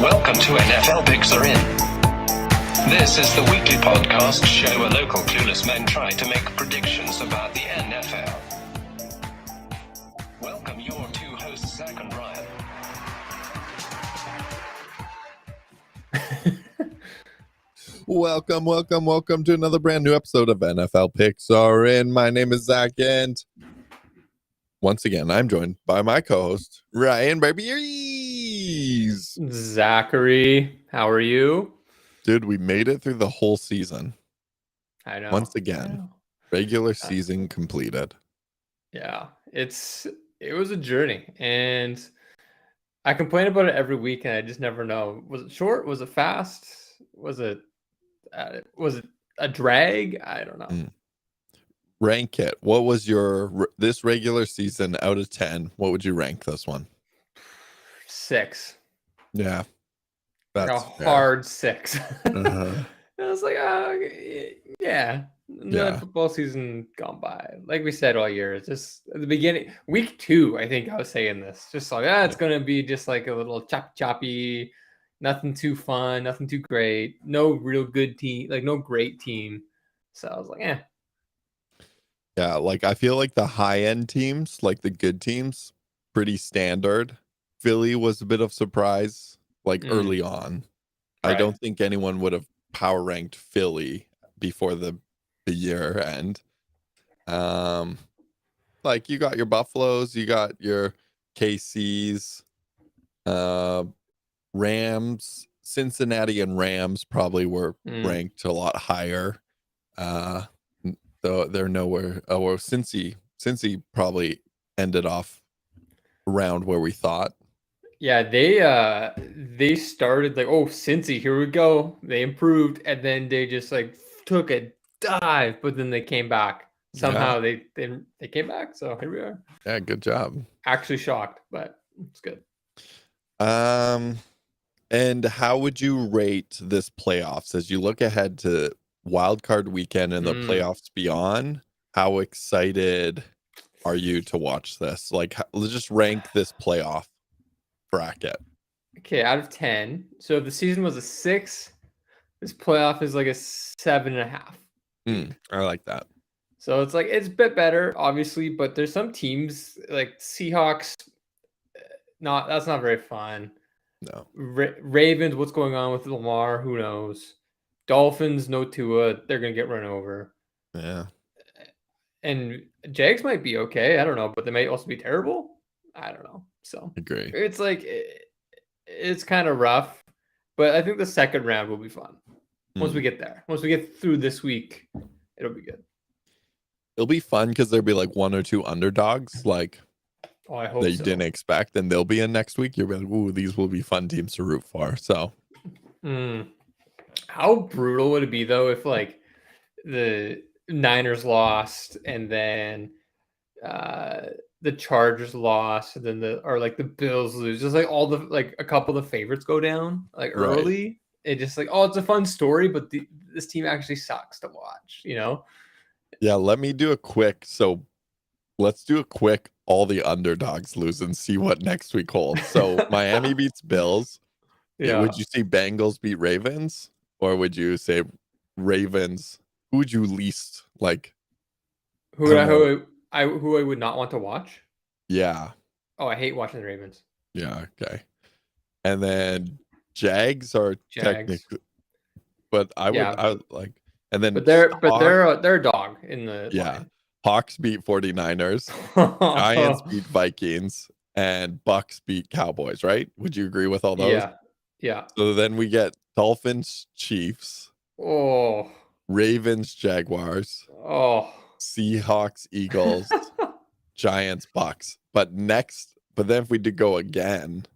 Welcome to NFL Picks Are In. This is the weekly podcast show where local clueless men try to make predictions about the NFL. Welcome your two hosts, Zach and Ryan. Welcome to another brand new episode of NFL Picks Are In. My name is Zach, and once again, I'm joined by my co-host, Ryan Barbieri's. Zachary, how are you? Dude, we made it through the whole season. I know. Once again, regular season completed. Yeah, it was a journey, and I complain about it every week, and I just never know. Was it short? Was it fast? Was it a drag? I don't know. Rank it. What was this regular season out of 10? What would you rank this one? 6. Yeah, Like that's a fair. hard 6. Uh-huh. I was like, yeah. The football season gone by. Like we said all year, it's just at the beginning, week 2. I think I was saying this, just like it's gonna be just like a little choppy, nothing too fun, nothing too great, no real good team, like no great team. So I was like, Yeah, like I feel like the high-end teams, like the good teams, pretty standard. Philly was a bit of surprise, like early on. Right. I don't think anyone would have power ranked Philly before the year end. Like you got your Buffaloes, you got your KCs, Rams, Cincinnati and Rams probably were ranked a lot higher. Though they're nowhere. Or Cincy probably ended off around where we thought. Yeah, they started like, Cincy, here we go. They improved, and then they just like took a dive, but then they came back. Somehow they came back, so here we are. Yeah, good job. Actually shocked, but it's good. And how would you rate this playoffs as you look ahead to Wildcard weekend and the playoffs beyond? How excited are you to watch this? Like, let's just rank this playoff bracket. Okay, out of 10. So if the season was a 6, this playoff is like a 7.5. I like that. So it's like it's a bit better, obviously, but there's some teams like Seahawks. That's not very fun. No. Ravens, what's going on with Lamar? Who knows? Dolphins, no Tua. They're gonna get run over. Yeah. And Jags might be okay. I don't know, but they might also be terrible. I don't know. So Agree. it's like it's kind of rough, but I think the second round will be fun once we get there. Once we get through this week, it'll be good. It'll be fun because there'll be like one or two underdogs, like I hope that you didn't expect, and they'll be in next week. You'll be like, "Ooh, these will be fun teams to root for." So, how brutal would it be though if like the Niners lost and then the Chargers lost, and then the Bills lose, just like all the like a couple of the favorites go down like early. Right. It just like it's a fun story, but this team actually sucks to watch, you know? Yeah, let me do a quick. So let's do a quick all the underdogs lose and see what next week holds. So Miami beats Bills. Yeah. Would you say Bengals beat Ravens, or would you say Ravens? Who would you least like? Who I would not want to watch? Yeah. Oh, I hate watching the Ravens. Yeah, okay. And then Jags are technically, but I would like, and then but they're a dog in the line. Hawks beat 49ers, Giants beat Vikings, and Bucks beat Cowboys, right? Would you agree with all those? Yeah. So then we get Dolphins, Chiefs. Oh. Ravens, Jaguars. Oh. Seahawks, Eagles. Giants, Bucks. But then if we did go again,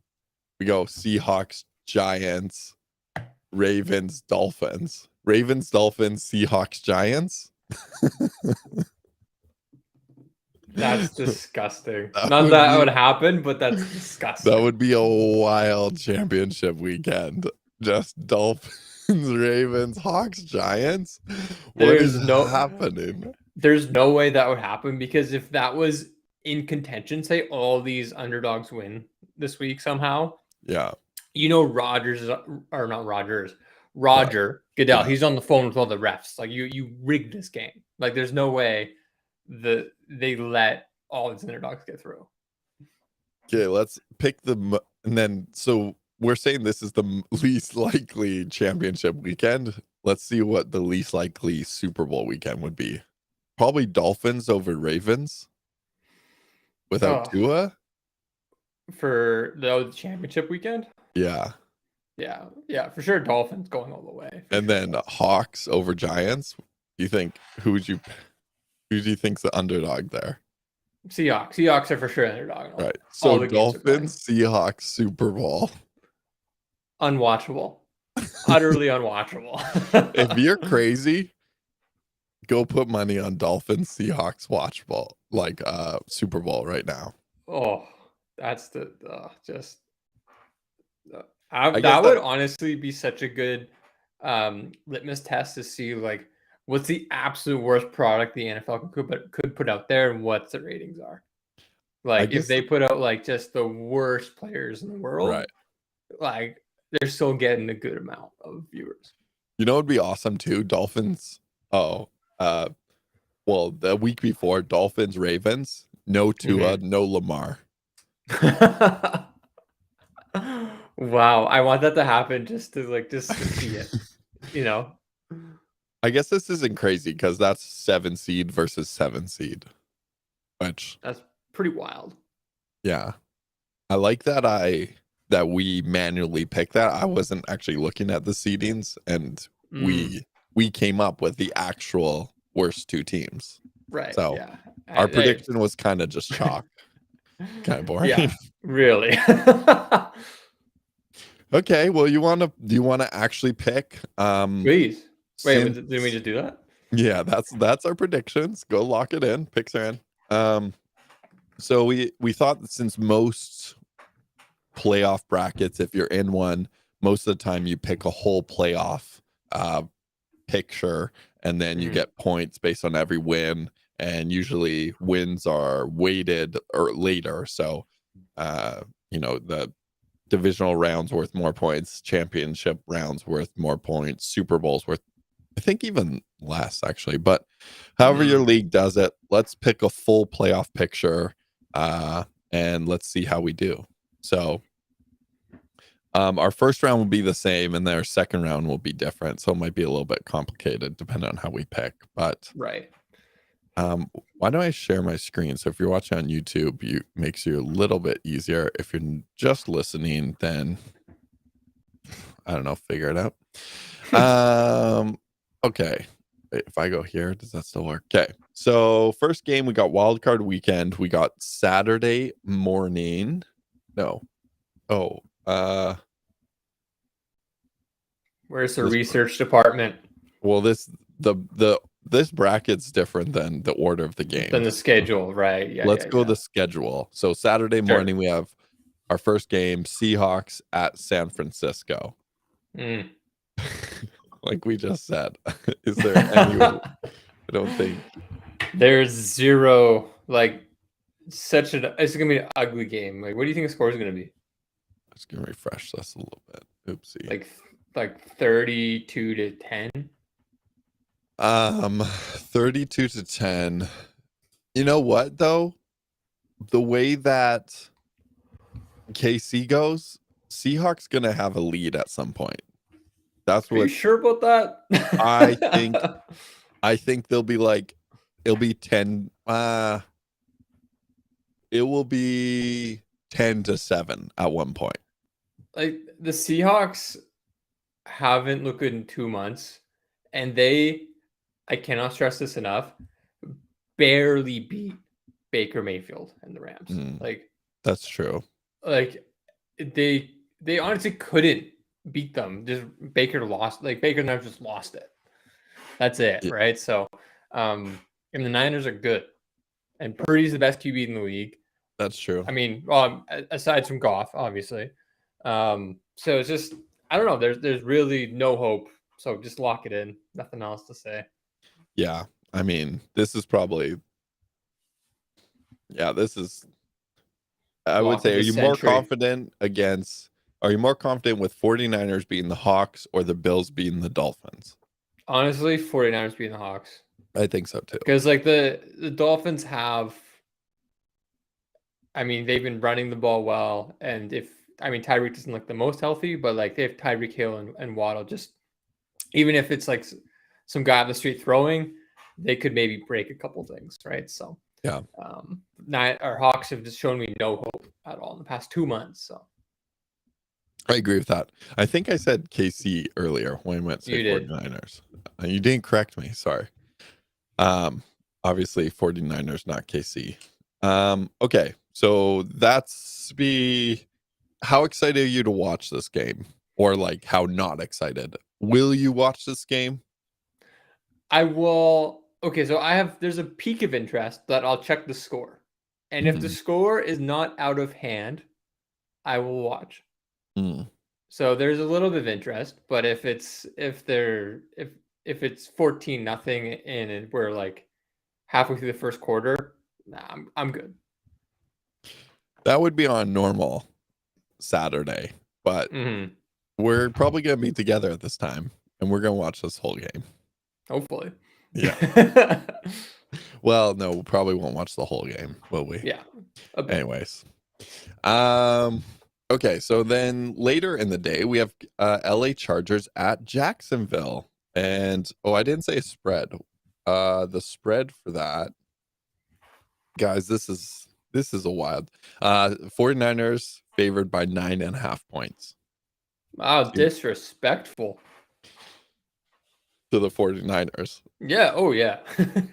we go Seahawks, Giants, Ravens, Dolphins. Ravens, Dolphins, Seahawks, Giants. That's disgusting. Not that would happen, but that's disgusting. That would be a wild championship weekend. Just Dolphins, Ravens, Hawks, Giants. What is happening? There's no way that would happen, because if that was in contention, say all these underdogs win this week somehow. Yeah. Rogers or not Rogers, Roger Goodell. Yeah. He's on the phone with all the refs. Like you rigged this game. Like there's no way they let all these underdogs get through. Okay, let's pick and then so we're saying this is the least likely championship weekend. Let's see what the least likely Super Bowl weekend would be. Probably Dolphins over Ravens without Tua. For the championship weekend? Yeah. Yeah, for sure. Dolphins going all the way. And then Hawks over Giants. You think who do you think's the underdog there? Seahawks. Seahawks are for sure underdog. Right. So Dolphins, Seahawks, Super Bowl. Unwatchable. Utterly unwatchable. If you're crazy, go put money on Dolphins, Seahawks, watchable, like Super Bowl right now. Oh, that's that would honestly be such a good litmus test to see like what's the absolute worst product the NFL could put out there and what the ratings are. Like if they put out like just the worst players in the world, right? Like they're still getting a good amount of viewers. You know, it'd be awesome too. Dolphins. Well, the week before, Dolphins, Ravens, no Tua, no Lamar. Wow, I want that to happen just to see it. I guess this isn't crazy because that's 7 seed versus 7 seed, which that's pretty wild. Yeah, I like that we manually picked that. I wasn't actually looking at the seedings, and we came up with the actual worst 2 teams. Right. So our prediction was kind of just chalk. Kind of boring. Yeah, really. Okay, well, do you want to actually pick? Please. Wait, didn't we just do that? Yeah, that's our predictions. Go lock it in. Picks are in. So we thought that since most playoff brackets, if you're in one, most of the time you pick a whole playoff picture, and then you get points based on every win, and usually wins are weighted or later. So the divisional rounds worth more points, championship rounds worth more points, Super Bowls worth, I think, even less actually. But however your league does it, let's pick a full playoff picture, and let's see how we do. So our first round will be the same, and their second round will be different. So it might be a little bit complicated depending on how we pick. But right. Why don't I share my screen? So if you're watching on YouTube, it makes you a little bit easier. If you're just listening, then I don't know, figure it out. Okay. If I go here, does that still work? Okay. So first game, we got Wildcard weekend. We got Saturday morning. No. Oh. Where's the research department? Well, this bracket's different than the order of the game. Than the schedule, right? Yeah. Let's go the schedule. So Saturday morning, we have our first game, Seahawks at San Francisco. Like we just said. Is there any? I don't think. There's zero, it's gonna be an ugly game. Like, what do you think the score is gonna be? I'm just gonna refresh this a little bit. Oopsie. Like 32-10. 32-10. You know what though? The way that KC goes, Seahawks gonna have a lead at some point. That's what. Are you sure about that? I think they'll be it'll be 10. It will be 10-7 at one point. Like the Seahawks haven't looked good in 2 months, and I cannot stress this enough, barely beat Baker Mayfield and the Rams. That's true. They honestly couldn't beat them. Just Baker lost. Baker and them just lost it. That's it, right? So, and the Niners are good, and Purdy's the best QB in the league. That's true. I mean, aside from Goff, obviously. So it's just, I don't know. There's really no hope. So just lock it in. Nothing else to say. Yeah, I mean, this is probably. Yeah, this is. I would say, are you more confident against? Are you more confident with 49ers beating the Hawks or the Bills beating the Dolphins? Honestly, 49ers beating the Hawks. I think so too. Because like the Dolphins have, I mean, they've been running the ball well, and Tyreek doesn't look the most healthy, but like they have Tyreek Hill and Waddle. Just even if it's like some guy on the street throwing, they could maybe break a couple things, right? So yeah, our Hawks have just shown me no hope at all in the past 2 months. So I agree with that. I think I said KC earlier when we went to say 49ers. You didn't correct me. Sorry. Obviously 49ers, not KC. Okay. So how excited are you to watch this game? Or like how not excited? Will you watch this game? I will. Okay, so there's a peak of interest that I'll check the score. And if the score is not out of hand, I will watch. So there's a little bit of interest, but if it's 14-0 and we're like halfway through the first quarter, nah, I'm good. That would be on normal Saturday, but we're probably gonna be together at this time, and we're gonna watch this whole game. Hopefully. Yeah. Well, no, we probably won't watch the whole game, will we? Yeah. Anyways. Okay, so then later in the day we have LA Chargers at Jacksonville. And I didn't say a spread. The spread for that, guys, this is a wild. 49ers favored by 9.5 points. Wow, disrespectful to the 49ers. Yeah. Oh, yeah.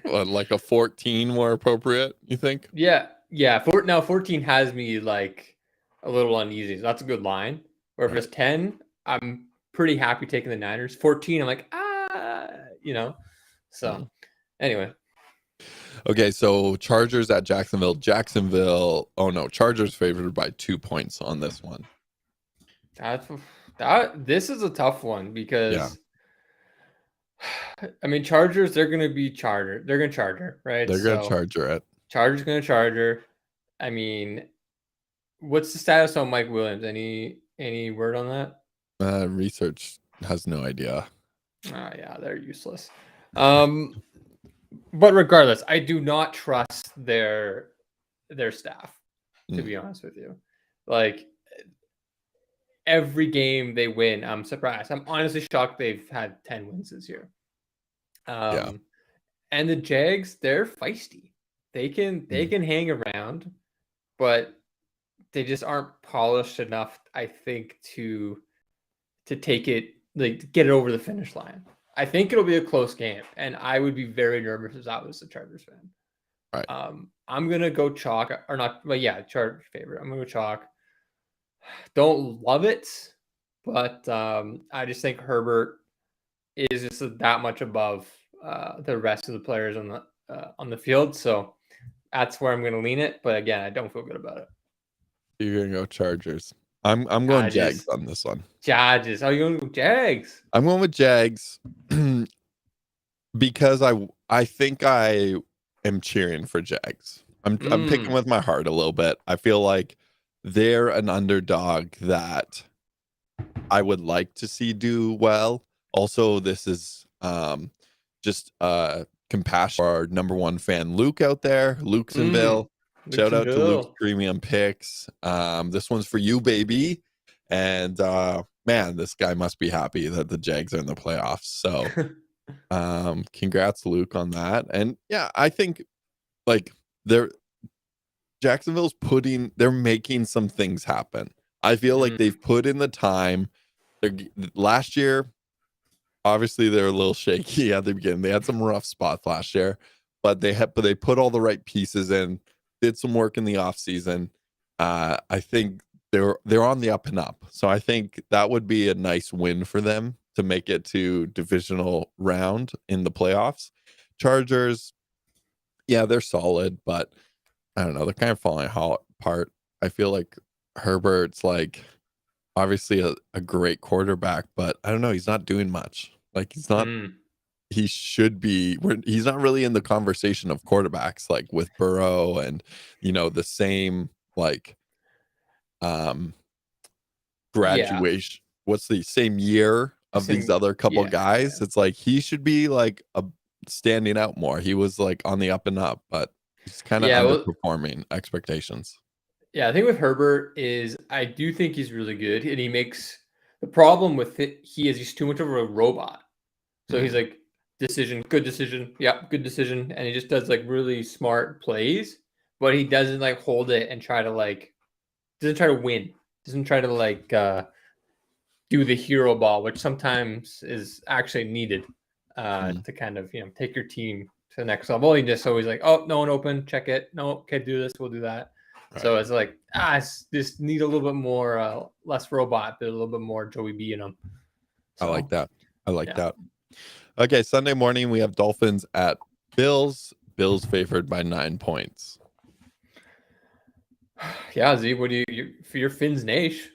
Like a 14 more appropriate, you think? Yeah. Yeah. 14 has me like a little uneasy. So that's a good line. Or if it's 10, I'm pretty happy taking the Niners. 14, I'm like, So anyway. Okay, so Chargers at Jacksonville. Chargers favored by 2 points on this one. This is a tough one because I mean Chargers, they're gonna be Charger. They're gonna Charger, right? They're gonna Charger it. Chargers gonna Charger. I mean, what's the status on Mike Williams? Any word on that? Research has no idea. Oh yeah, they're useless. But regardless, I do not trust their staff, to be honest with you. Like every game they win, I'm surprised. I'm honestly shocked they've had 10 wins this year. And the Jags, they're feisty. They can hang around, but they just aren't polished enough, I think, to take it, like get it over the finish line. I think it'll be a close game, and I would be very nervous if I was a Chargers fan. Right. I'm gonna go chalk or not, but yeah, Chargers favorite. I'm gonna go chalk. Don't love it, but I just think Herbert is just that much above the rest of the players on the field. So that's where I'm gonna lean it. But again, I don't feel good about it. You're gonna go Chargers. I'm going Jags on this one. Jags. How are you going to go Jags? I'm going with Jags because I think I am cheering for Jags. I'm picking with my heart a little bit. I feel like they're an underdog that I would like to see do well. Also, this is just compassion for our number one fan, Luke, out there. Luke'sonville. Shout out to Luke's Premium Picks. This one's for you, baby. And man, this guy must be happy that the Jags are in the playoffs. So congrats, Luke, on that. And yeah, I think like Jacksonville's they're making some things happen. I feel like they've put in the time. Last year, obviously they're a little shaky at the beginning. They had some rough spots last year, but they put all the right pieces in. Did some work in the off season. I think they're on the up and up. So I think that would be a nice win for them to make it to divisional round in the playoffs. Chargers, yeah, they're solid, but I don't know. They're kind of falling apart. I feel like Herbert's like obviously a great quarterback, but I don't know. He's not doing much. Like he's not. He should be. He's not really in the conversation of quarterbacks like with Burrow and the same like graduation. What's the same year of these other couple guys? It's like he should be like standing out more. He was like on the up and up, but he's kind of underperforming expectations. Yeah, I think with Herbert is I do think he's really good, and he makes the problem with it. He's too much of a robot. So he's like good decision, good decision, and he just does like really smart plays, but he doesn't like hold it and try to like doesn't try to win, doesn't try to like do the hero ball, which sometimes is actually needed to kind of take your team to the next level. He just always like, oh, no one open, check it, no, okay, do this, we'll do that. Right. So it's like it's just need a little bit more less robot, but a little bit more Joey B in him. So, I like that. Okay, Sunday morning we have Dolphins at Bills. Bills favored by 9 points. Yeah, Z, what do you for your Finns Nation?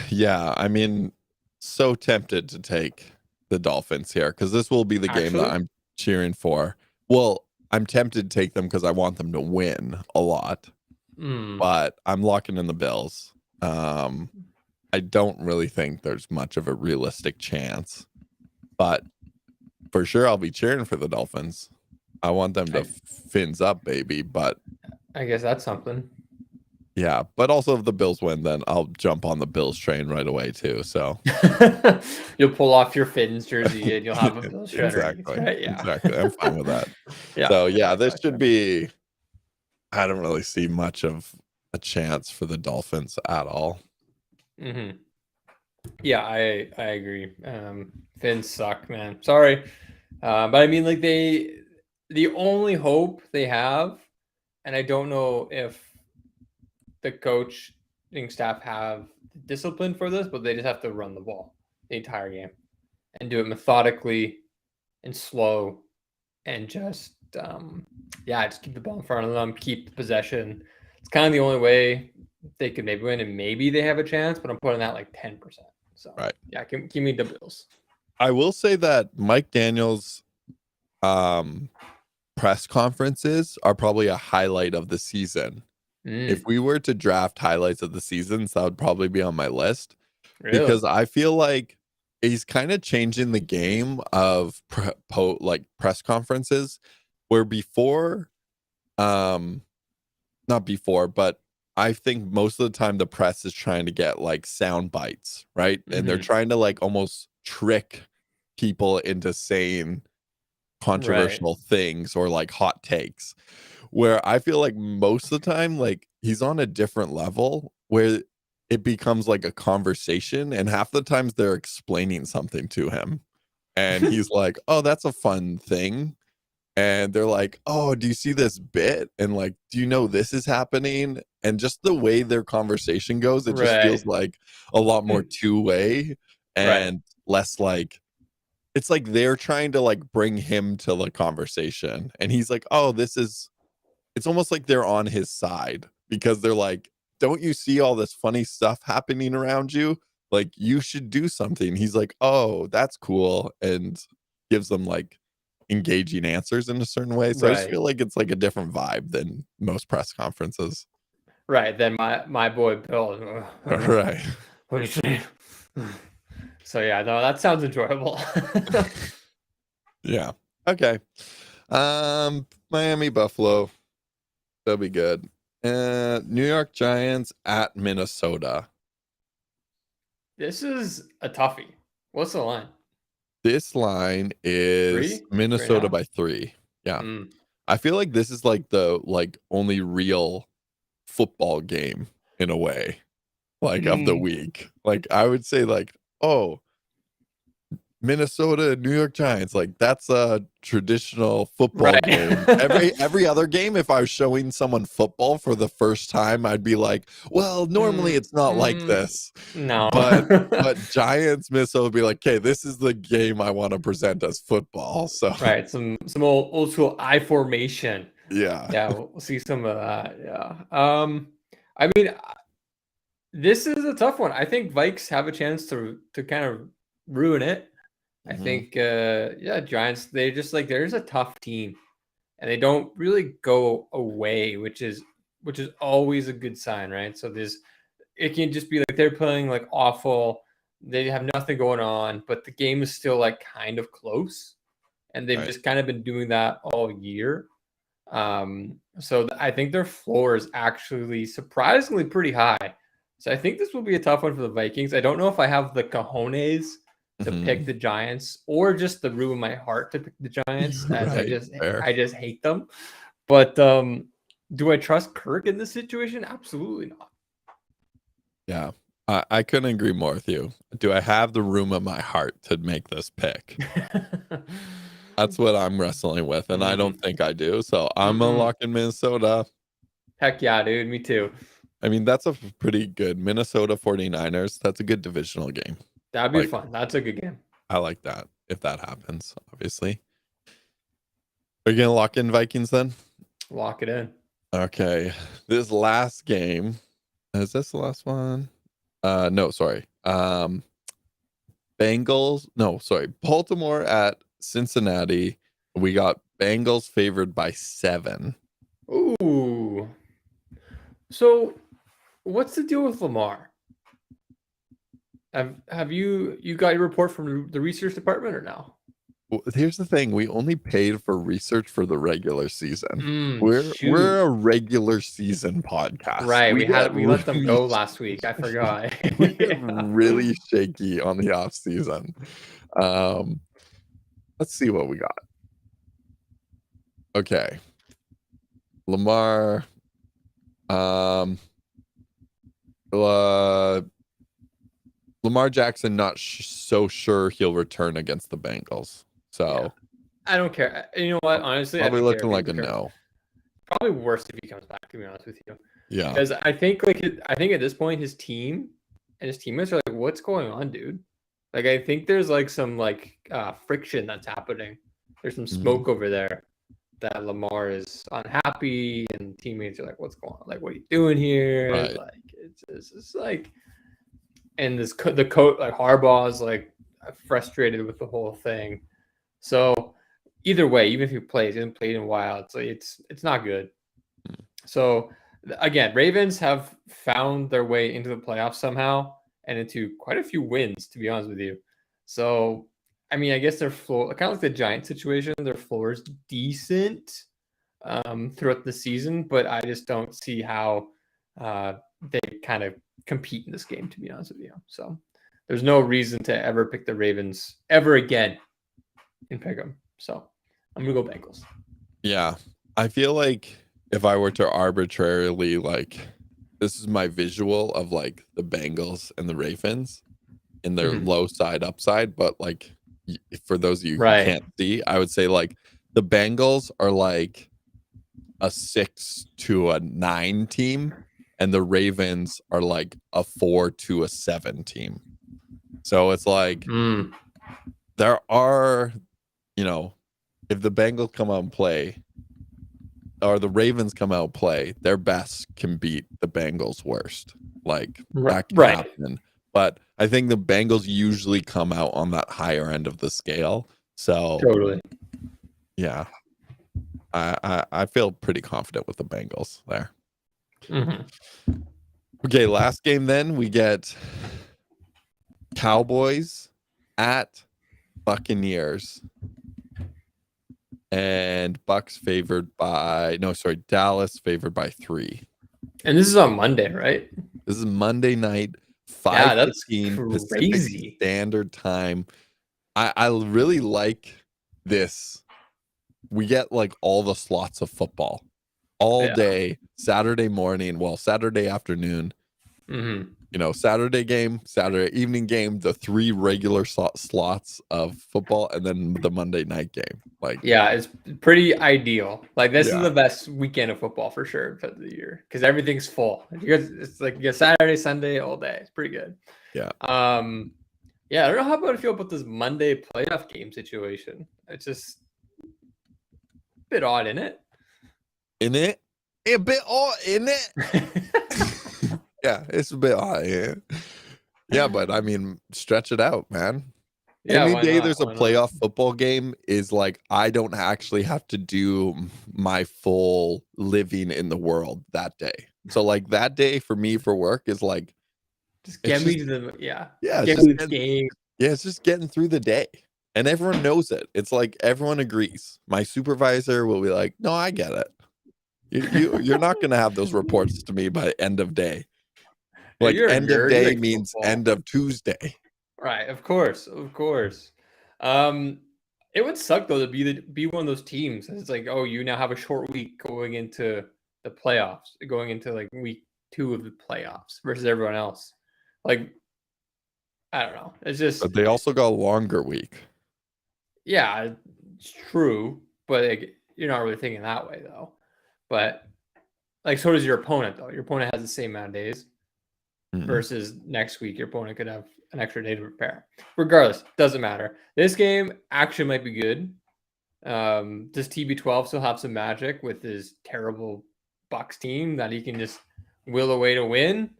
Yeah, I mean, so tempted to take the Dolphins here because this will be the game that I'm cheering for. Well, I'm tempted to take them because I want them to win a lot, but I'm locking in the Bills. I don't really think there's much of a realistic chance, but for sure I'll be cheering for the Dolphins. I want them to fins up, baby, but I guess that's something. Yeah, but also if the Bills win, then I'll jump on the Bills train right away too. So you'll pull off your Fins jersey and you'll have a Bills shirt. Exactly. Right? Yeah. Exactly. I'm fine with that. So this should be. I don't really see much of a chance for the Dolphins at all. Mm-hmm. Yeah, I agree. Fins suck, man. Sorry, but I mean, like the only hope they have, and I don't know if the coaching staff have discipline for this, but they just have to run the ball the entire game and do it methodically and slow and just just keep the ball in front of them, keep the possession. It's kind of the only way they could maybe win, and maybe they have a chance, but I'm putting that like 10%. So give me the Bills. I will say that Mike Daniels' press conferences are probably a highlight of the season. If we were to draft highlights of the seasons, that would probably be on my list. Really? Because I feel like he's kind of changing the game of press conferences where before, not before, but I think most of the time the press is trying to get like sound bites, right? And they're trying to like almost trick people into saying controversial things or like hot takes. Where I feel like most of the time, like he's on a different level where it becomes like a conversation, and half the times they're explaining something to him, and he's like, "Oh, that's a fun thing," and they're like, "Oh, do you see this bit?" And like, "Do you know this is happening?" And just the way their conversation goes, it just feels like a lot more two-way and less like. It's like they're trying to like bring him to the conversation, and he's like, "Oh, this is." It's almost like they're on his side because they're like, don't you see all this funny stuff happening around you? Like, you should do something. He's like, oh, that's cool. And gives them like engaging answers in a certain way. So I just feel like it's like a different vibe than most press conferences. Right. Then my boy Bill. Right. What are you saying? So yeah, no, that sounds enjoyable. Yeah. Okay. Miami, Buffalo. That'll be good. New York Giants at Minnesota. This is a toughie. What's the line? This line is 3? Minnesota by 3. Yeah. I feel like this is like the only real football game in a way, like of the week. Like I would say like, oh, Minnesota, New York Giants, like that's a traditional football game. Every other game, if I was showing someone football for the first time, I'd be like, well, normally it's not like this. No. But Giants, Minnesota would be like, okay, this is the game I want to present as football. So some old school I formation. Yeah. We'll see some of that. Yeah. I mean, this is a tough one. I think Vikes have a chance to kind of ruin it. I think, Giants, they just like, there's a tough team and they don't really go away, which is always a good sign, right? So it can just be like they're playing like awful. They have nothing going on, but the game is still like kind of close, and they've just kind of been doing that all year. So I think their floor is actually surprisingly pretty high. So I think this will be a tough one for the Vikings. I don't know if I have the cojones to pick the Giants or just the room in my heart to pick the Giants, as I just hate them. But do I trust Kirk in this situation? Absolutely not. Yeah, I couldn't agree more with you. Do I have the room in my heart to make this pick? That's what I'm wrestling with, and I don't think I do. So I'm gonna lock in Minnesota. Heck yeah, dude. Me too. I mean, that's a pretty good Minnesota 49ers. That's a good divisional game. That'd be fun. That's a good game. I like that if that happens, obviously. Are you going to lock in Vikings then? Lock it in. Okay. This last game. Is this the last one? No, sorry. Baltimore at Cincinnati. We got Bengals favored by 7. Ooh. So what's the deal with Lamar? Have you got your report from the research department or no? Well, here's the thing: we only paid for research for the regular season. We're a regular season podcast, right? We let them go last week. I forgot. We get really shaky on the off season. Let's see what we got. Okay, Lamar. Lamar Jackson not so sure he'll return against the Bengals. So I don't care. You know what? Honestly, probably looking like a no. Probably worse if he comes back, to be honest with you. Yeah. Because I think at this point his team and his teammates are like, what's going on, dude? Like I think there's like some friction that's happening. There's some smoke over there that Lamar is unhappy, and teammates are like, what's going on? Like, what are you doing here? Right. Like it's like, and the coach, like Harbaugh, is like frustrated with the whole thing. So either way, even if he plays, he hasn't played in a while. It's not good. So again, Ravens have found their way into the playoffs somehow and into quite a few wins, to be honest with you. So I mean, I guess their floor, kind of like the Giants situation, their floor is decent throughout the season, but I just don't see how they kind of compete in this game, to be honest with you. So there's no reason to ever pick the Ravens ever again and pick them. So I'm gonna go Bengals. Yeah, I feel like if I were to arbitrarily, like, this is my visual of like the Bengals and the Ravens in their low side upside, but like for those of you who can't see, I would say like the Bengals are like a 6 to a 9 team, and the Ravens are like a 4 to a 7 team. So it's like there are, if the Bengals come out and play, or the Ravens come out and play, their best can beat the Bengals' worst. Like that can happen. But I think the Bengals usually come out on that higher end of the scale. So totally. Yeah. I feel pretty confident with the Bengals there. Okay, last game then we get Cowboys at Buccaneers. And Dallas favored by 3. And this is on Monday, right? This is Monday night, 5:15 Pacific Standard Time. I really like this. We get like all the slots of football all day, Saturday morning, Saturday afternoon. Saturday game, Saturday evening game, the 3 regular slots of football, and then the Monday night game. It's pretty ideal. Like this is the best weekend of football for sure for the year because everything's full. It's like you get Saturday, Sunday all day. It's pretty good. Yeah. I don't know how about I feel about this Monday playoff game situation. It's just a bit odd, isn't it? A bit odd, isn't it? Yeah, it's a bit odd. Yeah, but I mean, stretch it out, man. Yeah, any day there's a playoff football game is like I don't actually have to do my full living in the world that day. So like that day for me for work is like Just get me to the Yeah, get me to the game. Yeah, it's just getting through the day. And everyone knows it. It's like everyone agrees. My supervisor will be like, "No, I get it. You're not going to have those reports to me by end of day." Like You're a end of nerd. You day like means football. end of Tuesday. Right, of course. It would suck though to be one of those teams. It's like, oh, you now have a short week going into the playoffs, going into like week 2 of the playoffs versus everyone else. Like, I don't know. It's just, But they also got a longer week. yeah, it's true, but like, you're not really thinking that way though. But like, so does your opponent though. Your opponent has the same amount of days. Versus next week, your opponent could have an extra day to prepare. Regardless, doesn't matter. This game actually might be good. Does TB12 still have some magic with his terrible Bucks team that he can just will away to win?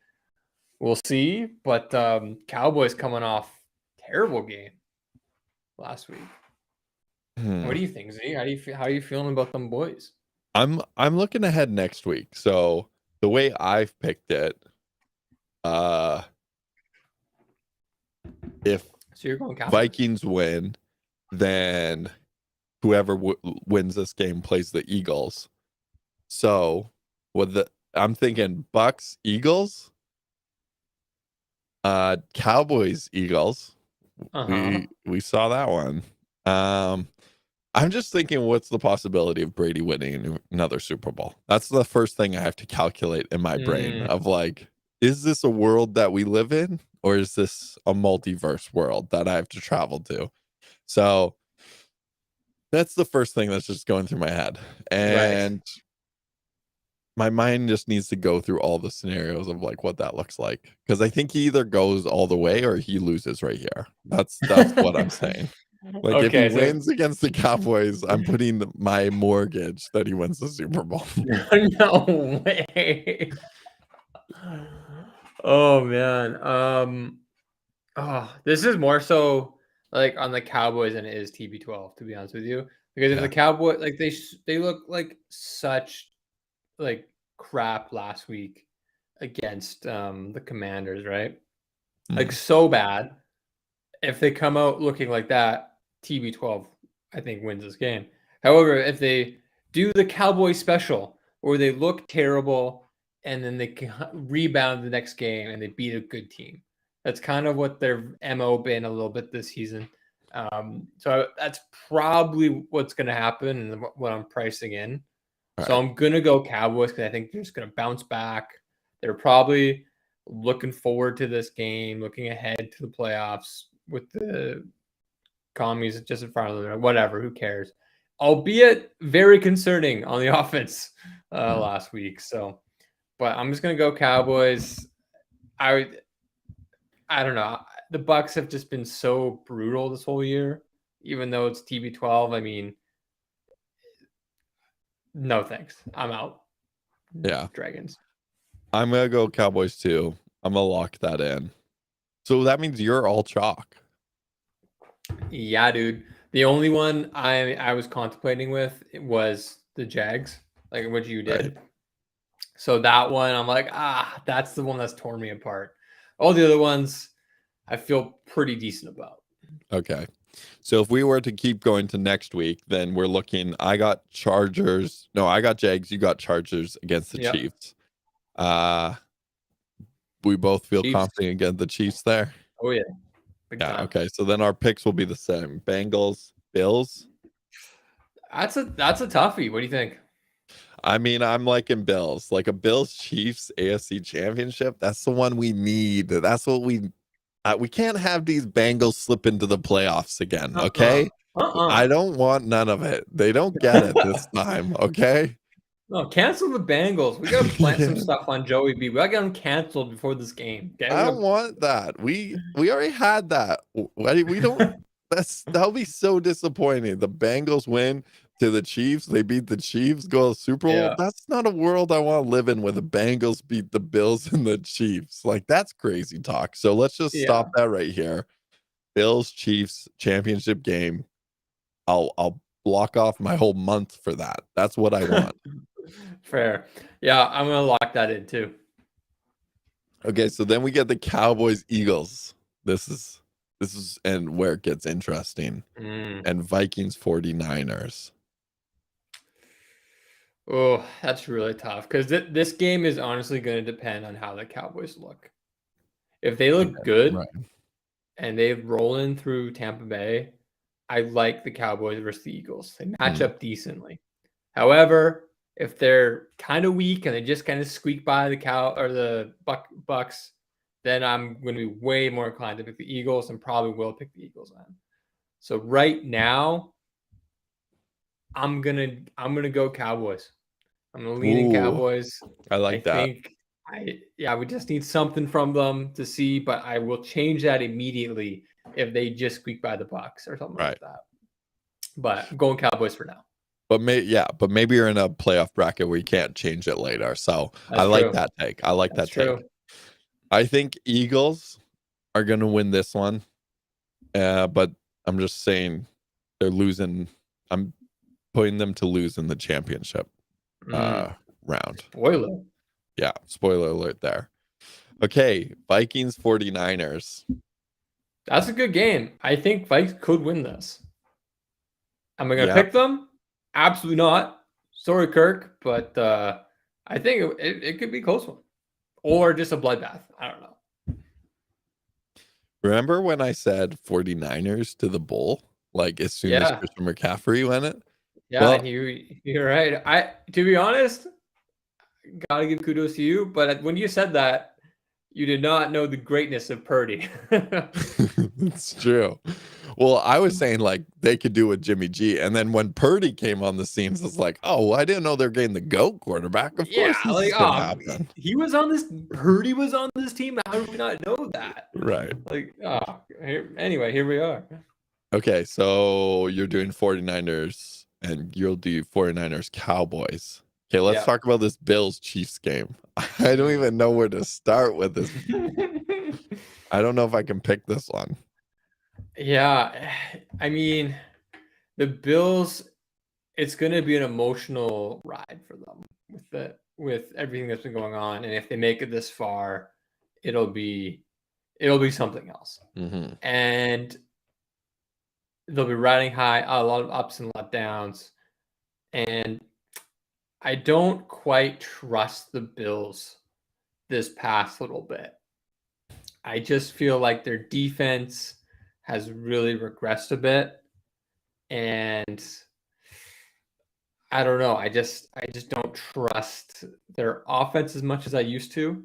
We'll see. But Cowboys coming off terrible game last week. What do you think, Z? How are you feeling about them boys? I'm looking ahead next week. So the way I've picked it, if so you're going Cowboys. Vikings win, then whoever wins this game plays the Eagles. So I'm thinking Bucks, Eagles, Cowboys, Eagles. We saw that one. I'm just thinking, what's the possibility of Brady winning another Super Bowl? That's the first thing I have to calculate in my brain of like, is this a world that we live in, or is this a multiverse world that I have to travel to? So that's the first thing that's just going through my head. And my mind just needs to go through all the scenarios of like what that looks like. Because I think he either goes all the way or he loses right here. That's what I'm saying. Like if he wins against the Cowboys, I'm putting my mortgage that he wins the Super Bowl. No way. Oh man. This is more so like on the Cowboys than it is TB12, to be honest with you. Because if the Cowboys, like they look like such like crap last week against the Commanders, right? Like so bad. If they come out looking like that, TB12 I think wins this game. However, if they do the Cowboy special or they look terrible and then they can rebound the next game and they beat a good team. That's kind of what their MO been a little bit this season. So that's probably what's going to happen and what I'm pricing in. So I'm going to go Cowboys because I think they're just going to bounce back. They're probably looking forward to this game, looking ahead to the playoffs with the commies just in front of them. Whatever, who cares? Albeit very concerning on the offense last week. So, but I'm just going to go Cowboys. I don't know. The Bucks have just been so brutal this whole year, even though it's TB12. I mean, no thanks. I'm out. Yeah. Dragons. I'm going to go Cowboys too. I'm going to lock that in. So that means you're all chalk. Yeah, dude. The only one I was contemplating with was the Jags, like what you did. Right. So that one, I'm like, that's the one that's torn me apart. All the other ones, I feel pretty decent about. Okay. So if we were to keep going to next week, then we're looking, I got Chargers. No, I got Jags. You got Chargers against the Chiefs. We both feel confident against the Chiefs there. Oh, yeah. Big time. Okay. So then our picks will be the same. Bengals, Bills. That's a toughie. What do you think? I mean, I'm liking Bills. Like a Bills Chiefs AFC Championship. That's the one we need. That's what we can't have these Bengals slip into the playoffs again. Okay. I don't want none of it. They don't get it this time. Okay. No, cancel the Bengals. We gotta plant some stuff on Joey B. We gotta get him canceled before this game. Okay? I don't want that. We already had that. We don't. That'll be so disappointing. The Bengals win to the Chiefs. They beat the Chiefs. Go to the Super Bowl. Yeah. That's not a world I want to live in, where the Bengals beat the Bills and the Chiefs. Like that's crazy talk. So let's just stop that right here. Bills Chiefs championship game. I'll block off my whole month for that. That's what I want. Fair. Yeah, I'm gonna lock that in too. Okay, so then we get the Cowboys Eagles. This is and where it gets interesting. And Vikings 49ers. Oh, that's really tough because this game is honestly going to depend on how the Cowboys look. If they look good Right. and they roll in through Tampa Bay, I like the Cowboys versus the Eagles. They match up decently. However, if they're kind of weak and they just kind of squeak by the Bucks, then I'm going to be way more inclined to pick the Eagles and probably will pick the Eagles then. So right now, I'm gonna go Cowboys. I'm gonna lean in Cowboys. I like that. Think we just need something from them to see, but I will change that immediately if they just squeak by the Bucks or something like that. But I'm going Cowboys for now. But maybe you're in a playoff bracket where you can't change it later. So That's I like true. that take. I like That's that take. true. I think Eagles are gonna win this one. But I'm just saying they're losing. I'm putting them to lose in the championship round. Spoiler. Yeah, spoiler alert there. Okay, Vikings 49ers. That's a good game. I think Vikes could win this. Am I going to pick them? Absolutely not. Sorry, Kirk, but I think it could be a close one. Or just a bloodbath. I don't know. Remember when I said 49ers to the bowl? Like as soon as Christian McCaffrey went it? Yeah, well, you're right. To be honest, gotta give kudos to you, but when you said that, you did not know the greatness of Purdy. It's true. Well, I was saying like they could do with Jimmy G, and then when Purdy came on the scenes, it's like, oh, I didn't know they're getting the GOAT quarterback. Of course, this is gonna happen. He was on this. Purdy was on this team. How did we not know that? Right. Like, anyway, here we are. Okay, so you're doing 49ers, and you'll do 49ers Cowboys. Okay, let's talk about this Bills Chiefs game. I don't even know where to start with this. I don't know if I can pick this one. Yeah, I mean, the Bills, it's going to be an emotional ride for them with everything that's been going on, and if they make it this far, it'll be something else, and they'll be riding high, a lot of ups and letdowns, and I don't quite trust the Bills this past little bit. I just feel like their defense has really regressed a bit, and I don't know. I just don't trust their offense as much as I used to.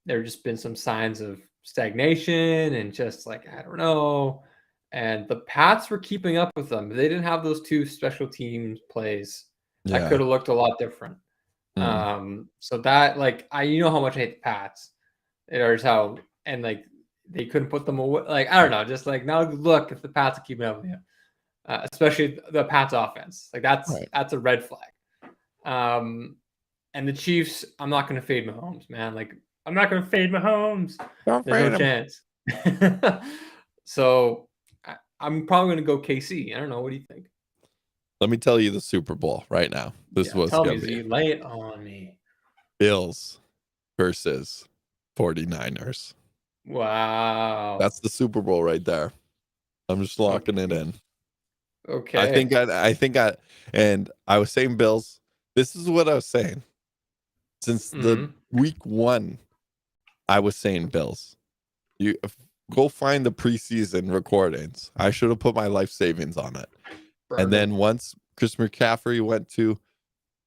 There have just been some signs of stagnation and just like I don't know. And the Pats were keeping up with them. They didn't have those two special teams plays. That could have looked a lot different. So that you know how much I hate the Pats. Or how and like they couldn't put them away. Like I don't know, just like now look if the Pats are keeping up with you, especially the Pats offense. Like that's a red flag. And the Chiefs, I'm not going to fade Mahomes, man. Like I'm not going to fade Mahomes. There's no chance. So I'm probably going to go KC. I don't know. What do you think? Let me tell you the Super Bowl right now. This was tell me, Z, lay it on me. Bills versus 49ers. Wow. That's the Super Bowl right there. I'm just locking it in. Okay. And I was saying Bills. This is what I was saying. Since the week one, I was saying Bills. You go find the preseason recordings. I should have put my life savings on it. And then once Chris McCaffrey went to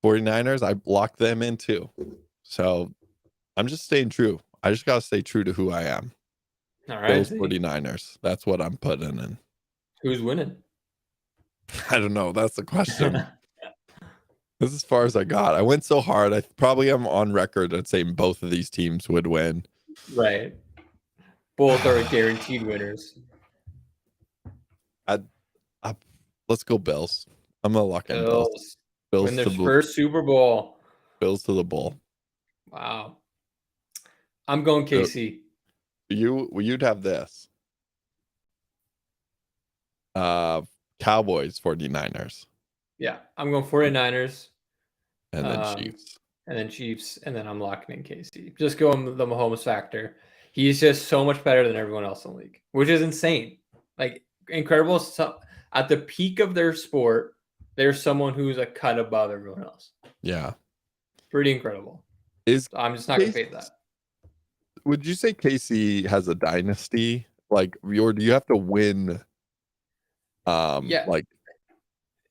49ers, I locked them in too. So I'm just staying true. I just got to stay true to who I am. All right. Bills 49ers. That's what I'm putting in. Who's winning? I don't know. That's the question. This is as far as I got. I went so hard. I probably am on record at saying both of these teams would win. Right. Both are guaranteed winners. Let's go Bills. I'm gonna lock in Bills. Bills win their first Super Bowl. Bills to the bowl. Wow. I'm going KC. You'd have this. Cowboys 49ers. Yeah, I'm going 49ers. And then Chiefs. and then Chiefs, and then I'm locking in KC. Just going the Mahomes factor. He's just so much better than everyone else in the league, which is insane. Like incredible. So, at the peak of their sport, there's someone who's a cut above everyone else. Yeah. Pretty incredible. So I'm just not going to fade that. Would you say KC has a dynasty? Like, or do you have to win? Like,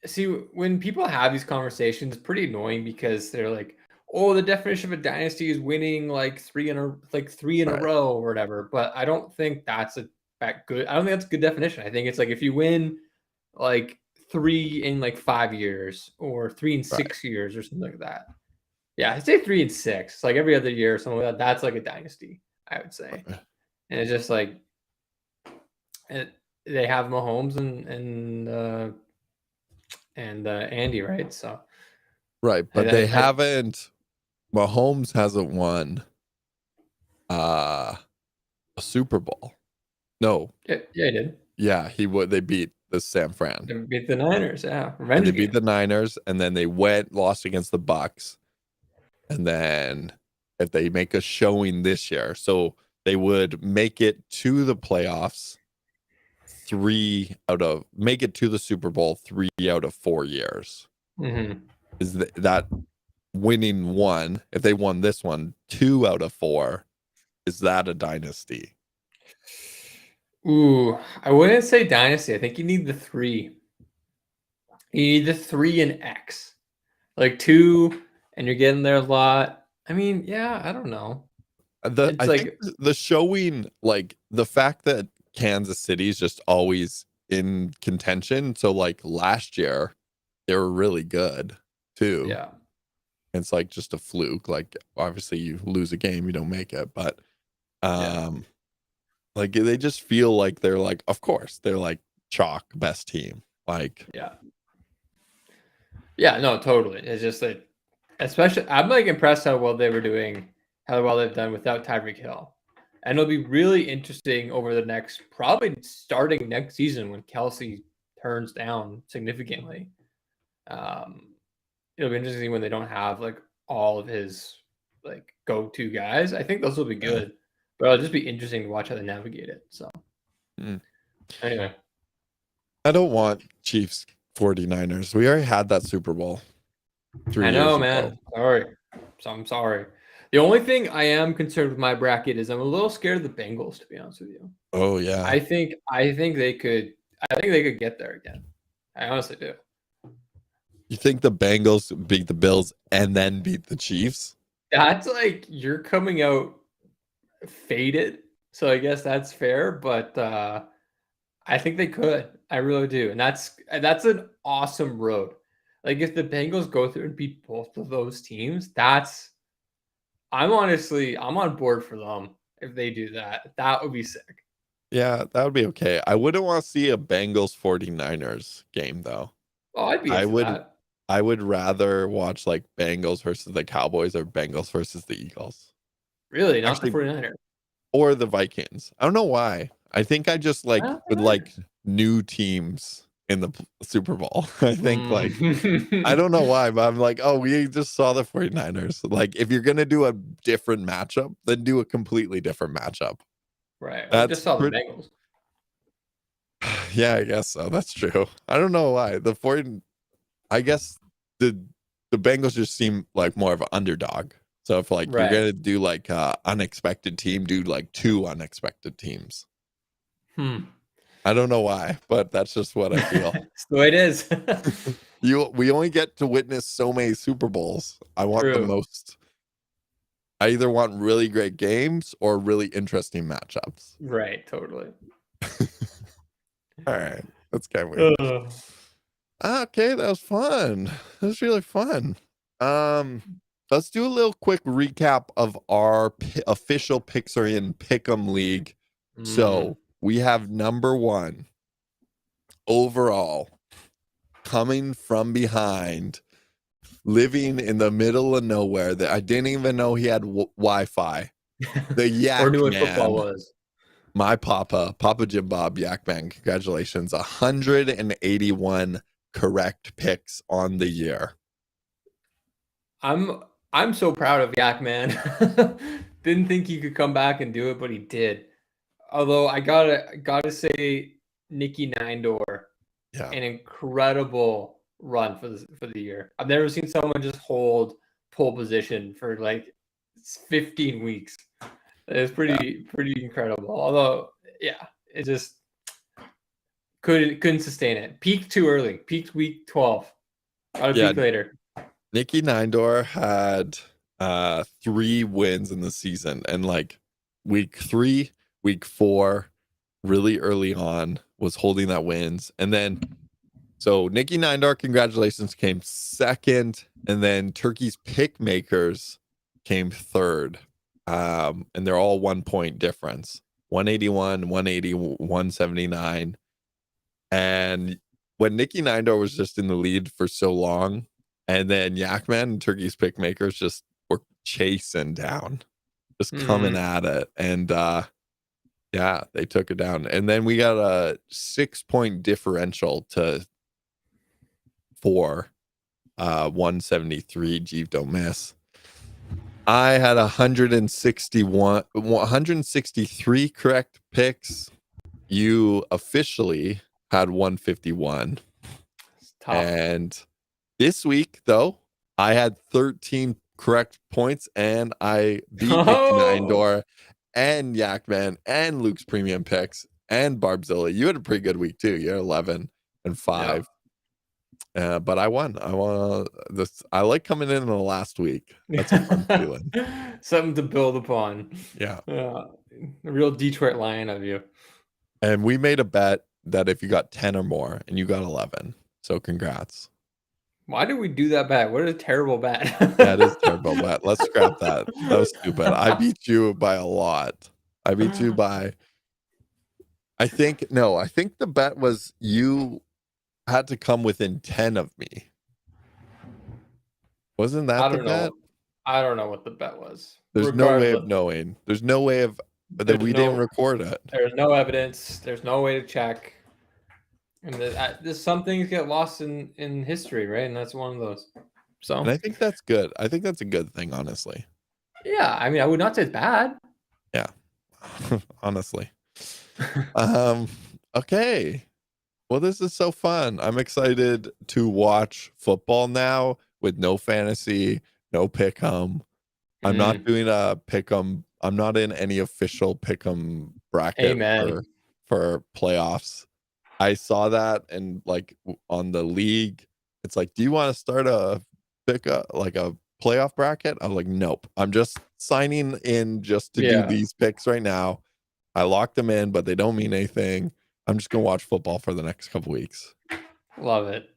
see, when people have these conversations, it's pretty annoying because they're like, "Oh, the definition of a dynasty is winning like three in a row or whatever." But I don't think that's good. I don't think that's a good definition. I think it's like if you win like 3 in like 5 years or 3 in 6 years or something like that. Yeah, I'd say 3 and 6, like every other year or something like that. That's like a dynasty, I would say. And it's just like they have Mahomes and Andy, right? So right, but they haven't. Mahomes hasn't won a Super Bowl. No. Yeah, he did. Yeah, he would. They beat the San Fran. They beat the Niners. Yeah, revenge. They beat the Niners, and then they lost against the Bucks. And then if they make a showing this year, so they would make it to the playoffs make it to the Super Bowl 3 out of 4 years. Mm-hmm. Is that winning one? If they won this one 2 out of 4, is that a dynasty? Ooh, I wouldn't say dynasty. I think you need the 3. You need the 3 and X, like 2. And you're getting there a lot. I mean, yeah, I don't know. I think the showing, like the fact that Kansas City is just always in contention. So like last year, they were really good too. Yeah. It's like just a fluke. Like obviously you lose a game, you don't make it. But like they just feel like they're like, of course, they're like chalk best team. Like yeah, no, totally. It's just that. Especially, I'm like impressed how well they were doing, how well they've done without Tyreek Hill, and it'll be really interesting over the probably starting next season when Kelsey turns down significantly. It'll be interesting when they don't have like all of his like go-to guys. I think those will be good, but it'll just be interesting to watch how they navigate it. So, anyway, I don't want Chiefs 49ers. We already had that Super Bowl. I know, man. I'm sorry. The only thing I am concerned with my bracket is I'm a little scared of the Bengals, to be honest with you. Oh yeah. I think they could get there again. I honestly do. You think the Bengals beat the Bills and then beat the Chiefs? That's like you're coming out faded. So I guess that's fair, but I think they could. I really do. And that's an awesome road. Like if the Bengals go through and beat both of those teams, I'm on board for them if they do that. That would be sick. Yeah, that would be okay. I wouldn't want to see a Bengals 49ers game though. Oh, I'd be into that. I would rather watch like Bengals versus the Cowboys or Bengals versus the Eagles. Really? Not the 49ers? Or the Vikings. I don't know why. I think I just would like new teams in the Super Bowl. I think like I don't know why, but I'm like, oh, we just saw the 49ers. Like if you're gonna do a different matchup, then do a completely different matchup. Right. I just saw the Bengals. Yeah, I guess so. That's true. I don't know why. I guess the Bengals just seem like more of an underdog. So if like you're gonna do like unexpected team, do like 2 unexpected teams. I don't know why, but that's just what I feel. That's the way it is. We only get to witness so many Super Bowls. I want the most. I either want really great games or really interesting matchups. Right, totally. All right, that's kind of weird. Okay, that was fun. That was really fun. Let's do a little quick recap of our official picks are in Pick'em League. So we have number 1 overall, coming from behind, living in the middle of nowhere. That I didn't even know he had Wi-Fi. The Yak or knew what Man, football was. My Papa Jim Bob Yak Man. Congratulations, 181 correct picks on the year. I'm I'm so proud of Yak, man. Didn't think he could come back and do it, but he did. Although I gotta say, Nikki Nindor, Yeah. an incredible run for the year. I've never seen someone just hold pole position for like 15 weeks. It's pretty incredible. Although, yeah, it just couldn't sustain it. Peaked too early. Peaked week 12. Got to peak later. Nikki Nindor had 3 wins in the season, and like week 3, week 4, really early on was holding that wins. And then so Nikki Nindor, congratulations, came second, and then Turkey's pick makers came third. And they're all 1 point difference. 181, 180, 179. And when Nikki Nindor was just in the lead for so long, and then Yakman and Turkey's pick makers just were chasing down, just coming at it. And yeah, they took it down. And then we got a 6-point differential to 173. Jeeve, don't miss. I had 163 correct picks. You officially had 151. And this week, though, I had 13 correct points, and I beat Nikki Nindor and Yakman and Luke's premium picks and Barbzilla. You had a pretty good week too. You're 11 and 5. But I won. I like coming in the last week. That's a fun feeling. Something to build upon. Yeah. A real Detroit Lion of you. And we made a bet that if you got 10 or more, and you got 11. So congrats. Why did we do that bet? What a terrible bet. That is a terrible bet. Let's scrap that. That was stupid. I beat you by a lot. I beat you by, I think the bet was you had to come within 10 of me. Wasn't that the bet? I don't know what the bet was. There's no way of knowing. There's no way of that we didn't record it. There's no evidence. There's no way to check. And there's some things get lost in history, right? And that's one of those. So, and I think that's good. I think that's a good thing, honestly. Yeah, I mean, I would not say it's bad. Yeah, honestly. Okay. Well, this is so fun. I'm excited to watch football now with no fantasy, no pick'em. I'm not doing a pick'em. I'm not in any official pick'em bracket for playoffs. I saw that, and like on the league, it's like, do you want to start a playoff bracket? I was like, nope. I'm just signing in just to do these picks right now. I locked them in, but they don't mean anything. I'm just gonna watch football for the next couple weeks. Love it.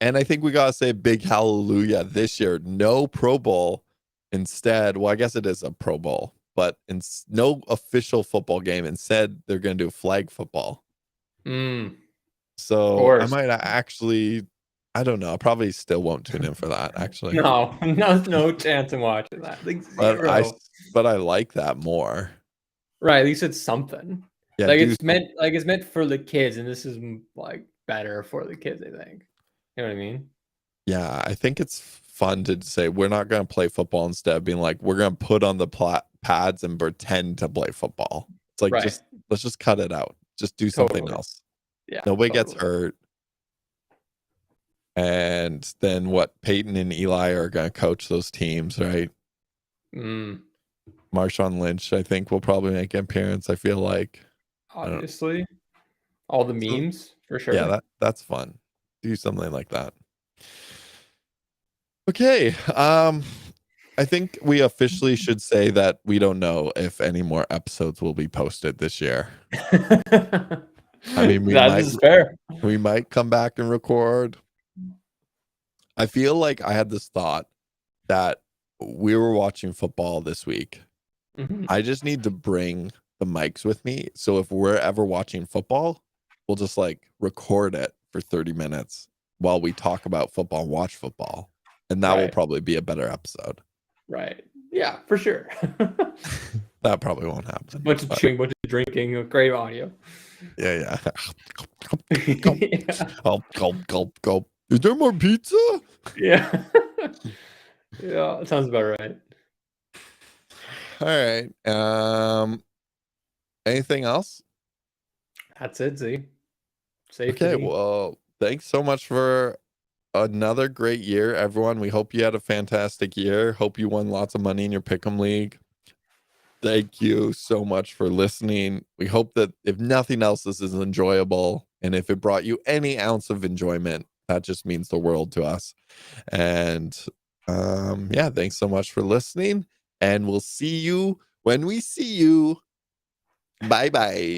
And I think we gotta say big hallelujah this year. No Pro Bowl. Instead, well, I guess it is a Pro Bowl, but no official football game. Instead, they're gonna do flag football. So I might actually, I don't know. I probably still won't tune in for that. Actually, no chance in watching that. Like but I like that more. Right, at least it's something. Yeah, like it's meant for the kids, and this is like better for the kids. I think. You know what I mean? Yeah, I think it's fun to say we're not going to play football instead of being like we're going to put on the pads and pretend to play football. It's like let's just cut it out. Just do something else. Yeah, nobody gets hurt. And then what? Peyton and Eli are going to coach those teams, right? Marshawn Lynch, I think, will probably make an appearance. I feel like, obviously, all the memes for sure. Yeah, that's fun. Do something like that. Okay. I think we officially should say that we don't know if any more episodes will be posted this year. I mean, we might come back and record. I feel like I had this thought that we were watching football this week. I just need to bring the mics with me. So if we're ever watching football, we'll just like record it for 30 minutes while we talk about football and watch football. And that will probably be a better episode. Right. Yeah, for sure. That probably won't happen. Bunch of chewing, bunch of drinking, great audio. Yeah. Gulp. Is there more pizza? Yeah. Yeah, it sounds about right. All right. Anything else? That's it, Z. Okay, Safety. well, thanks so much for another great year, everyone. We hope you had a fantastic year. Hope you won lots of money in your Pick'em League. Thank you so much for listening. We hope that if nothing else, this is enjoyable. And if it brought you any ounce of enjoyment, that just means the world to us. And yeah, thanks so much for listening. And we'll see you when we see you. Bye bye.